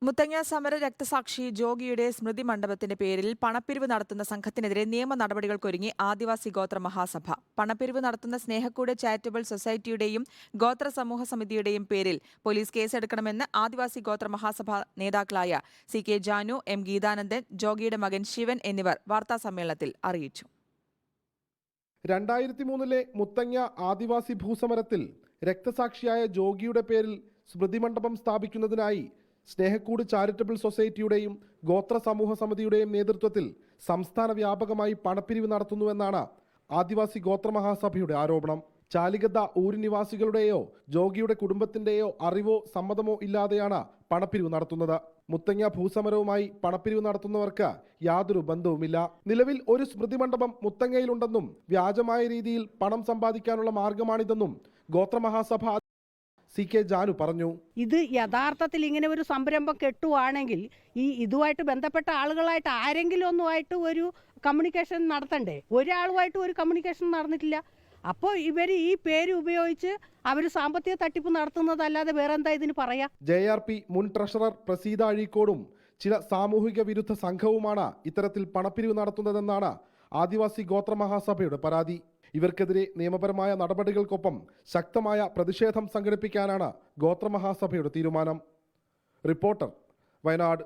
മുത്തങ്ങ സമര രക്തസാക്ഷി ജോഗിയുടെ സ്മൃതി മണ്ഡപത്തിന്റെ പേരിൽ പണപ്പിരിവ് നടത്തുന്ന സംഘത്തിനെതിരെ നിയമ നടപടികൾക്കൊരുങ്ങി ആദിവാസി ഗോത്ര മഹാസഭ. പണപ്പിരിവ് നടത്തുന്ന സ്നേഹക്കൂട് ചാരിറ്റബിൾ സൊസൈറ്റിയുടെയും ഗോത്ര സമൂഹ സമിതിയുടെയും പേരിൽ പോലീസ് കേസെടുക്കണമെന്ന് ആദിവാസി ഗോത്ര മഹാസഭ നേതാക്കളായ CK ജാനു, M ഗീതാനന്ദൻ, ജോഗിയുടെ മകൻ ശിവൻ എന്നിവർ വാർത്താസമ്മേളനത്തിൽ അറിയിച്ചു. 2003 മുത്തങ്ങ ആദിവാസി ഭൂസമരത്തിൽ രക്തസാക്ഷിയായ ജോഗിയുടെ പേരിൽ സ്മൃതിമണ്ഡപം സ്ഥാപിക്കുന്നതിനായി സ്നേഹക്കൂട് ചാരിറ്റബിൾ സൊസൈറ്റിയുടെയും ഗോത്ര സമൂഹ സമിതിയുടെയും നേതൃത്വത്തിൽ സംസ്ഥാന വ്യാപകമായി പണപ്പിരിവ് നടത്തുന്നുവെന്നാണ് ആദിവാസി ഗോത്ര മഹാസഭയുടെ ആരോപണം. ചാലിഗദ്ദ ഊരിനിവാസികളുടെയോ ജോഗിയുടെ കുടുംബത്തിന്റെയോ അറിവോ സമ്മതമോ ഇല്ലാതെയാണ് പണപ്പിരിവ് നടത്തുന്നത്. മുത്തങ്ങ ഭൂസമരവുമായി പണപ്പിരിവ് നടത്തുന്നവർക്ക് യാതൊരു ബന്ധവുമില്ല. നിലവിൽ ഒരു സ്മൃതി മണ്ഡപം മുത്തങ്ങയിലുണ്ടെന്നും വ്യാജമായ രീതിയിൽ പണം സമ്പാദിക്കാനുള്ള മാർഗമാണിതെന്നും ഗോത്രമഹാസഭ CK ജാനു പറഞ്ഞു. ഇത് യഥാർത്ഥത്തിൽ ഇങ്ങനെ ഒരു സംരംഭം കെട്ടുവാണെങ്കിൽ ഇതുമായിട്ട് ബന്ധപ്പെട്ട ആളുകളായിട്ട് ആരെങ്കിലും ഒന്നുമായിട്ട് ഒരു കമ്മ്യൂണിക്കേഷൻ നടത്തണ്ടേ? ഒരാളുമായിട്ട് ഒരു കമ്മ്യൂണിക്കേഷൻ നടന്നിട്ടില്ല. അപ്പോൾ ഇവർ ഈ പേര് ഉപയോഗിച്ച് അവർ സാമ്പത്തിക തട്ടിപ്പ് നടത്തുന്നതല്ലാതെ വേറെ എന്താ ഇതിന് പറയാ? JRP മുൻ ട്രഷറർ പ്രസീത അഴീക്കോടും ചില സാമൂഹിക വിരുദ്ധ സംഘവുമാണ് ഇത്തരത്തിൽ പണപ്പിരിവ് നടത്തുന്നതെന്നാണ് ആദിവാസി ഗോത്ര മഹാസഭയുടെ പരാതി. ഇവർക്കെതിരെ നിയമപരമായ നടപടികൾക്കൊപ്പം ശക്തമായ പ്രതിഷേധം സംഘടിപ്പിക്കാനാണ് ഗോത്രമഹാസഭയുടെ തീരുമാനം. റിപ്പോർട്ടർ, വയനാട്.